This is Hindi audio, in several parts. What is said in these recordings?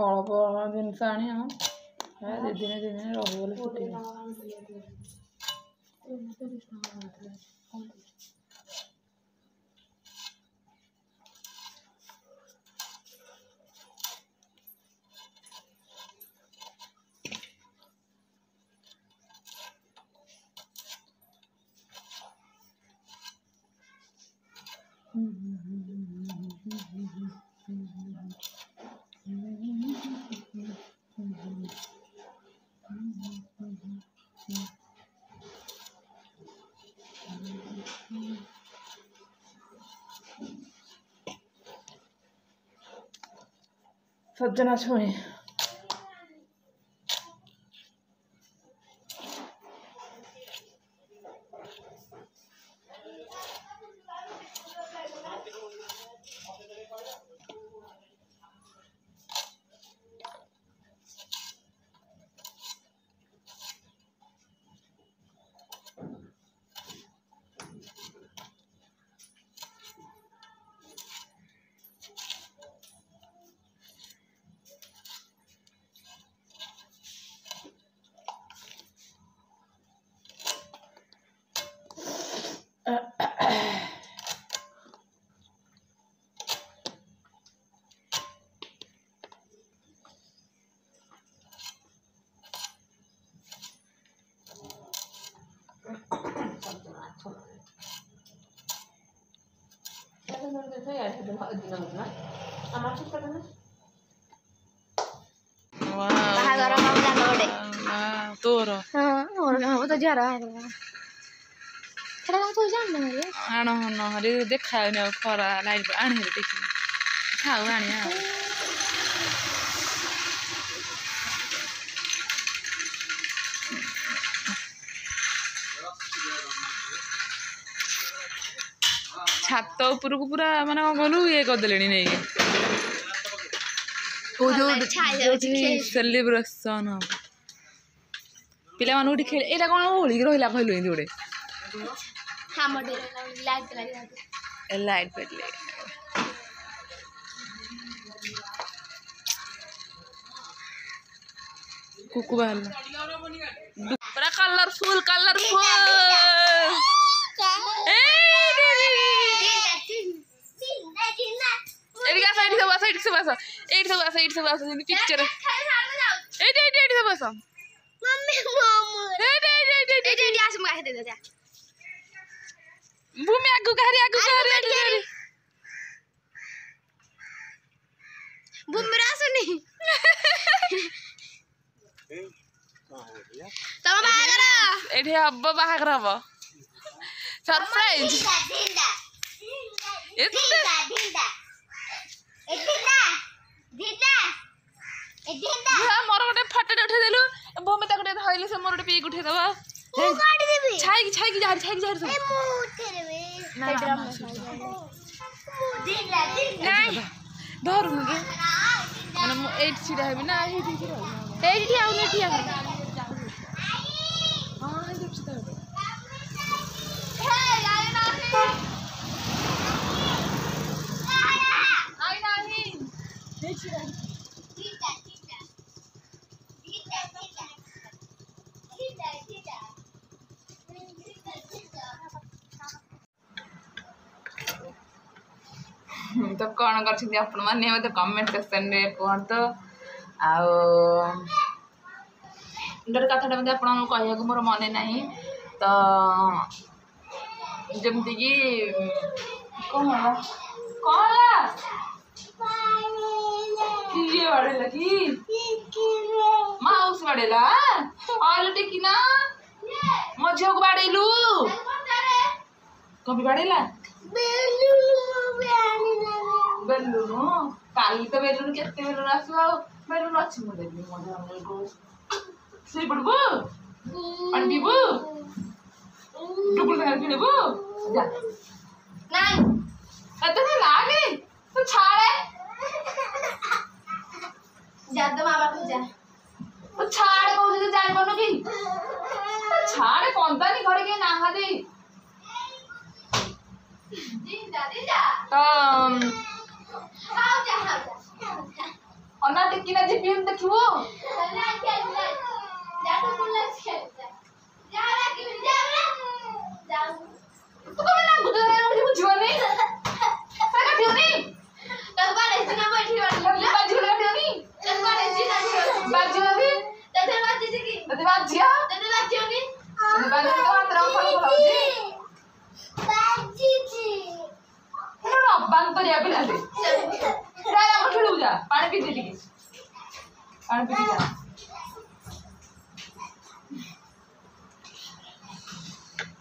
ଅଳ୍ପ ଜିନିଷ ଆଣିବା ଦି ଦିନ ରହିବ ବୋଲି ଫୁଟି सज्जना छुई तोर देखा खरा लाइट आने देखी खाऊ आने छात उपर को पूरा माने कहलु ये करदे नहीं सेलिब्रेशन पिला मानु खेल एटा कोन होली रहिला कहलु एंदी ओडे लाइट पेटले कुकु बाहर पूरा कलरफुल पिक्चर भूमि आगु हम बाहर हम सरप्राइज मोर गोटे फटे उठे देलु भूमि तक धरली से मोर पी उठे दबा छाई धरुनु के माने एट सीधा हेबी ना एठी आउ नेठी आ हां हे सीधा तो कौन कर आपण मैंने मत कमेंट सेक्शन रे कहत आउ कथाटा मत आपको कहया मोर मन ना तो जमती कि कौन किए बाड़ेला कि माउस बाड़ेला आलू टेकिना मो झील को बाड़ेलु कभी बाड़ेला बेलुन काली तो बेलुन केते बेलुन आसो बेलुन अच्छी मु देबी मो को सही पड़बो अंडीबो डुकुल घर खेलबो जा नहीं अते ना लागे तो छाड़े जादू मामा को जा तो छाड़े को जे जानि बनो की तो छाड़े कोनता नहीं घरे के नाहा दे दीदा तो हाउ जा अन्ना टिकिना जे पियन देखिबो ना जा तो बोला खेल जा रे कि जा तू को ना गुदे मुझे बुझियो नहीं साका ठियो नहीं तब बारे सिना बैठी वाली बाजी लगा ठियो नहीं तब बारे सिना बाजी लगी तते बाजी से की तते बाजिया नहीं बाजी तो हाथ रंग फल फलाउजी बाजी जी ना बंद करिया पिला दे जा हम खेलू जा पानी पी दे टिके पानी पी जा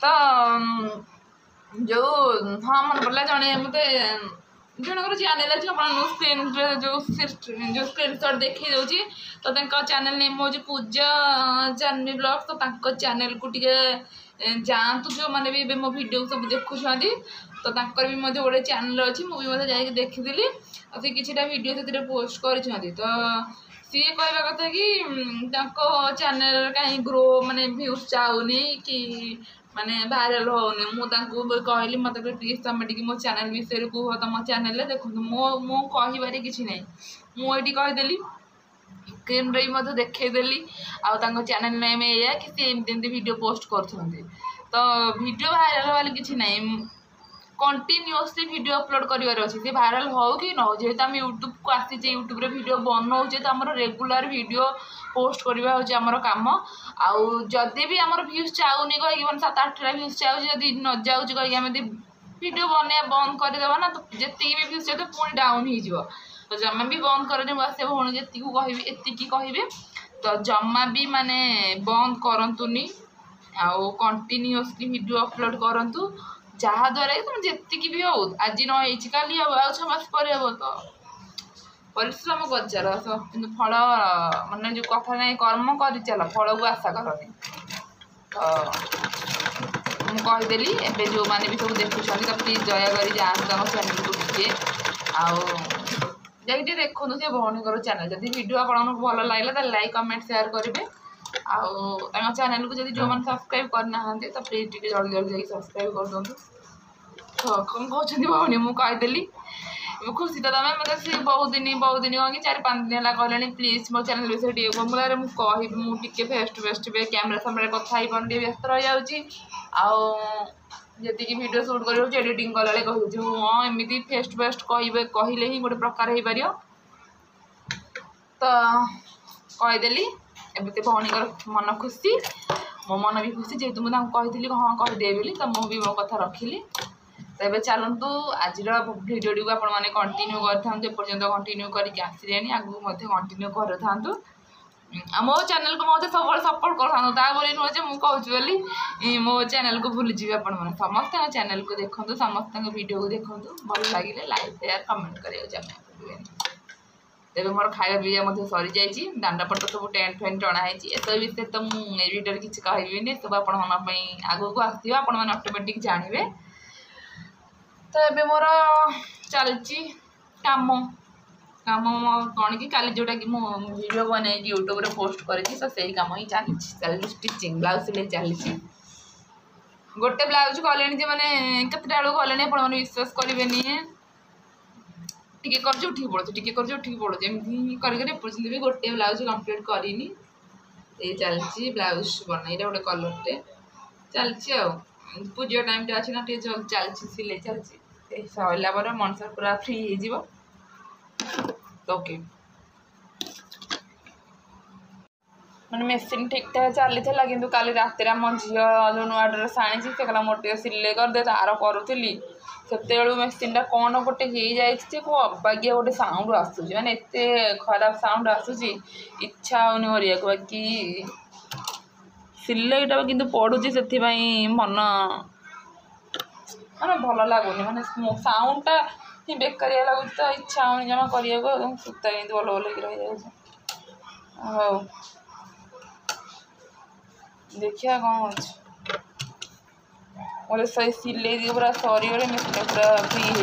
तो जो हाँ मन पड़ला जने मते जनकर चैनल अच्छे अपना स्क्रीन जो स्क्रीनशॉट देखी दूसरी तो चैनल नेम हूँ पूजा जानवी ब्लॉग्स तो तांको चैनल को टिके जातु जो मैंने भी मो वीडियो सब देखुं तो भी मत गोटे चैनल अच्छी मुझे जाकि देखी और सी किसी वीडियो से पोस्ट कर तो सी कहवा कथा कि चैनल कहीं ग्रो माने व्यूज चाहूनी कि माने भाइराल होनी मुझे कहली मत प्लीज तुम टी मो चैनल विषय कह तो मो चैनल देखो मो कह कि ना मुझे कहीदेली स्क्रीन रे भी देखईदेली आउ चैनल नेम या कि सी एमती वीडियो पोस्ट कर तो वीडियो भाइराल वाली किसी ना कंटिन्यूअसली वीडियो अपलोड करार अच्छे सी भाइराल हो कि न हो जेहेतु आम यूट्यूब को आसीचे यूट्यूब रे वीडियो बनाऊे तो आम रेगुलर वीडियो पोस्ट करवा हूँ आमर कम आउ जदि भी आम व्यूज चाहूनी कहीं 7-8टा व्यूज चाहूँ जब न जाऊँ कहीं आम वीडियो बनवा बंद करदेवा ना तो जी भी व्यूज चाहिए तो पुणी डाउन हो तो जमा भी बंद कर आसे भौणी जी कह तो जमा भी माने बंद करतुनी आउ कंटिन्यूअसली वीडियो अपलोड करूँ जहाद्वारा कि तुम जी भी हो आज न काली हम आ 6 मास पर हम तो परिश्रम कर फल मानने जो कथा ना कर्म कर चल फल को आशा करनी तो मुझे कहीदेली एवं जो मैंने भी सब देखुं तो प्लीज दयाकोरी जाम चैनल को टे आगे देखो से भौणी चैनल जब वीडियो आपको भल लगे तो लाइक कमेंट शेयर करेंगे आम चैनल को जब जो मैंने सब्सक्राइब करना तो प्लीज टे जल्दी जल्दी सब्सक्राइब कर दिखाँ तो कौन कहते भौणी मुझे कहीदेली खुशी तो तमें मतलब सी बहुत दिन कह कि 4-5 दिन है कहले प्लीज मो चैनल विषय टे मुझे मुझे फेस टू फेस टे कैमेरा सामने कथा पान व्यस्त रही जाऊँगी जी वीडियो शूट कर एडिटिंग कला कहूँ हाँ एमती फेस टू फेस कहले ही गोटे प्रकार हो पार तो कहीदेली एमती भौणी मन खुशी मो मन भी खुशी जेहेतु मुझे कही हाँ कहीदे बोली तो मुझे मो कथा रखिली तो ये चलतु आज भिडियो को आपने कंटिन्यू करपर्यंत कंटिन्यू करके आसिले आगे कंटिन्यू कर था मो चैनल को मत सब सपोर्ट कर बोली नुहे मुझे कहूँ मो चैनल को भूली जी आप समस्त चैनल को देखो समस्त वीडियो को देखो भल लगे लाइक शेयर कमेंट करें तेज मोर खाया पीवा सरी जाइए दांडापट सब टेंट फेंट टणाई एसब विषय तो मुझे वीडियो किसी कहबी सब आगे को आसो आप ऑटोमेटिक जानवे तो ये मोर चलती काम काम कौन कि काली जोटा कि वीडियो बन यूट्यूब रे पोस्ट करी तो सही काम ही चली स्टिचिंग ब्लाउज सिलाई चली गोटे ब्लाउज कले मैंने केतटा बेलू कले आप विश्वास करेंगे टिके कर उठिक पड़ो टिके कर उठिक पड़ो एमती कर गोटे ब्लाउज कंप्लीट करनी ये चलची ब्लाउज बन ये गोटे कलरटे चलची आ पूजा टाइम टे अच्छी ना टे चलची सिले चलची सरला पर मनुष्य पूरा फ्री हो ओके मैंने मेसीन ठीक ठाक चली कि काली रात आम झी जो नुआ ड्रेस आनी से कहला मोर टे सिले करदे तार करूली से मेसीन टा कौन गोटे हो अबागिया गोटे साउंड आसूँ मैंने एत खराब साउंड आसूँ इच्छा होनी कर बाकी सिलईटा कि पड़ुची से मन माने भल लगुनि माने साउंडटा ही बेकारिया लगुच तो इच्छा होनी जमा कर सूता कि भल भल कि रही जाए देखिया कौन अच्छे मोर सही सिले पूरा सरीगले मेसीन पूरा फ्री हो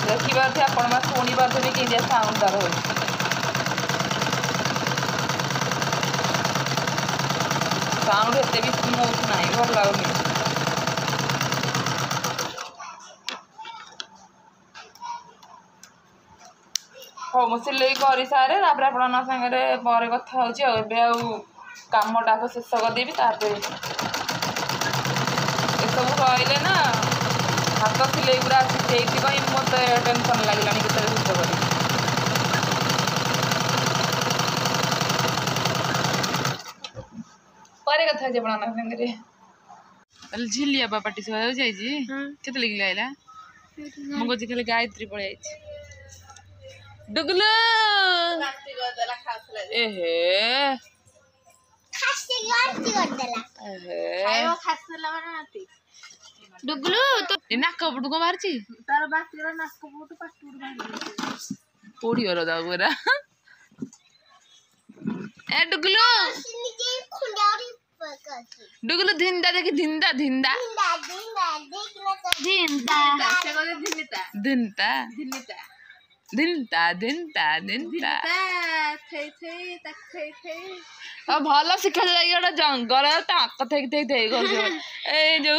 देखी पारे आपण शुणी पारे कि साउंड तार हो साउंड एत भी स्मूथ ना भल लगुनि हाँ मुझे सिले कर सारे आपण सागे पर कथा हो कामटा को शेष करदेवी सब रही ना हाथ सिले पूरा से मत टेंशन लगे केत शेष कर कथा सागे झिलिया पार्टी सब जाते लगे आईला मुझे खाली गायत्री पड़े डुगलू एहे डुगलू तो नाक पटू कौन बाहर तार पोड़ी गला पूरा ए डुगलू डुगलू धिंदा देखी धिंदा धिंदा धिंदा धिंता धिंता धिंता भल शिखा जाए गोटे जंगल टाक थे जो